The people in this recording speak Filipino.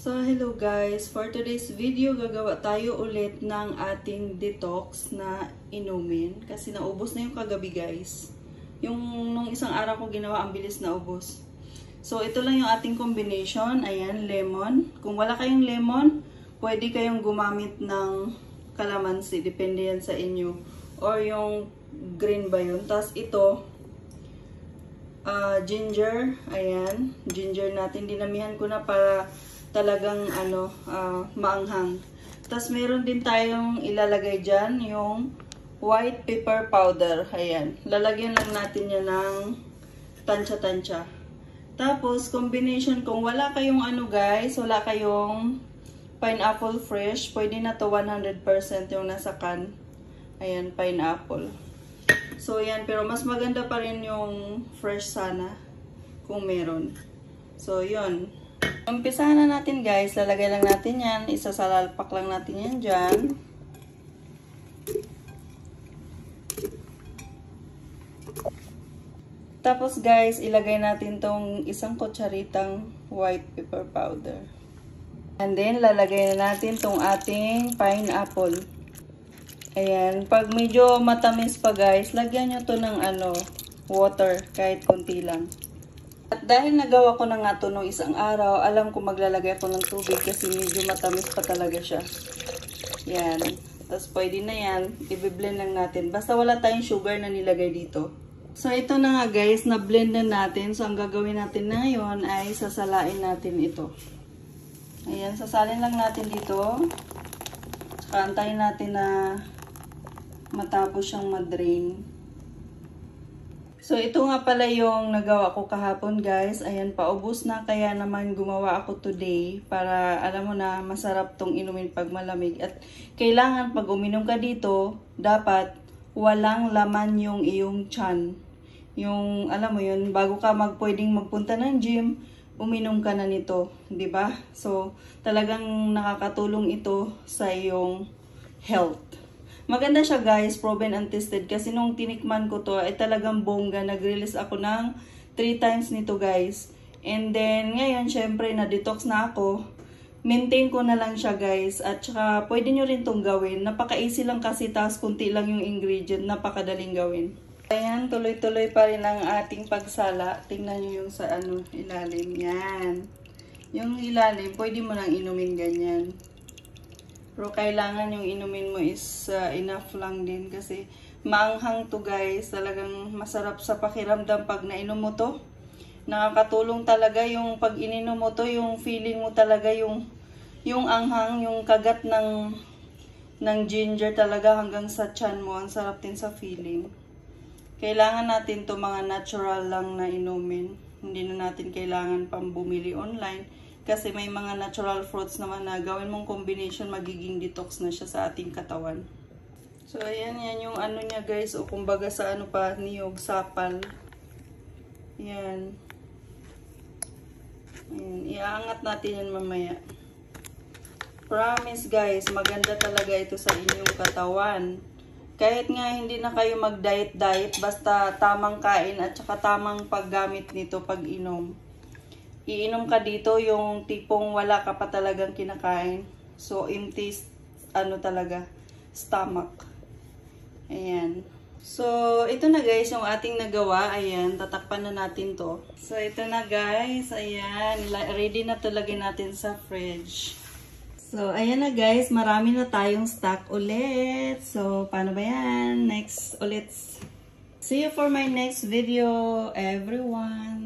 So, hello guys! For today's video, gagawa tayo ulit ng ating detox na inumin. Kasi naubos na yung kagabi guys. Yung nung isang araw ko ginawa, ang bilis na ubos. So, ito lang yung ating combination. Ayan, lemon. Kung wala kayong lemon, pwede kayong gumamit ng calamansi. Depende yan sa inyo. Or yung green ba yun. Tapos ito, ginger. Ayan, ginger natin. Dinamihan ko na para talagang maanghang. Tapos meron din tayong ilalagay dyan, yung white pepper powder. Ayan. Lalagyan lang natin yan ng tansya-tansya. Tapos, combination, kung wala kayong guys, wala kayong pineapple fresh, pwede na to 100% yung nasa can. Ayan, pineapple. So, yan. Pero mas maganda pa rin yung fresh sana kung meron. So, yun. Umpisahan na natin guys. Lalagay lang natin yan. Isasalalpak lang natin yan dyan. Tapos guys, ilagay natin tong isang kutsaritang white pepper powder. And then, lalagay na natin tong ating pineapple. Ayan. Pag medyo matamis pa guys, lagyan nyo to ng water. Kahit konti lang. At dahil nagawa ko na nga ito nung isang araw, alam ko maglalagay ako ng tubig kasi medyo matamis pa talaga siya. Yan. Tapos pwede na yan. I-blend lang natin. Basta wala tayong sugar na nilagay dito. So ito na nga guys, na-blend na natin. So ang gagawin natin na ngayon ay sasalain natin ito. Ayan, sasalin lang natin dito. Saka antayin natin na matapos siyang ma-drain. So, ito nga pala yung nagawa ko kahapon, guys. Ayan, paubos na. Kaya naman gumawa ako today para alam mo na masarap tong inumin pag malamig. At kailangan pag uminom ka dito, dapat walang laman yung iyong tiyan. Yung, alam mo yun, bago ka pwedeng magpunta ng gym, uminom ka na nito. 'Di ba? So, talagang nakakatulong ito sa iyong health. Maganda siya guys, proven and tested. Kasi nung tinikman ko to, ay talagang bongga. Nag-release ako ng 3 times nito guys. And then, ngayon, syempre, na-detox na ako. Maintain ko na lang siya guys. At saka, pwede nyo rin tong gawin. Napaka-easy lang kasi, tapos kunti lang yung ingredient. Napakadaling gawin. Ayan, tuloy-tuloy pa rin ang ating pagsala. Tingnan nyo yung sa ilalim. Yan. Yung ilalim, pwede mo nang inumin ganyan. Pero kailangan yung inumin mo is enough lang din kasi maanghang to guys. Talagang masarap sa pakiramdam pag nainom mo to. Nakakatulong talaga yung pag ininom mo to, yung feeling mo talaga yung anghang, yung kagat ng ginger talaga hanggang sa tiyan mo. Ang sarap din sa feeling. Kailangan natin to mga natural lang na inumin. Hindi na natin kailangan pang bumili online. Kasi may mga natural fruits naman na gawin mong combination, magiging detox na siya sa ating katawan. So, ayan, yan yung niya guys. O kumbaga sa pa, niyog, sapal. Yan. Ayan, iaangat natin yan mamaya. Promise guys, maganda talaga ito sa inyong katawan. Kahit nga hindi na kayo mag-diet-diet, basta tamang kain at saka tamang paggamit nito pag inom. Iinom ka dito yung tipong wala ka pa talagang kinakain. So, empty, talaga, stomach. Ayan. So, ito na guys, yung ating nagawa. Ayan, tatakpan na natin to. So, ito na guys. Ayan, ready na to, lagay natin sa fridge. So, ayan na guys, marami na tayong stock ulit. So, paano ba yan? Next ulit. See you for my next video, everyone.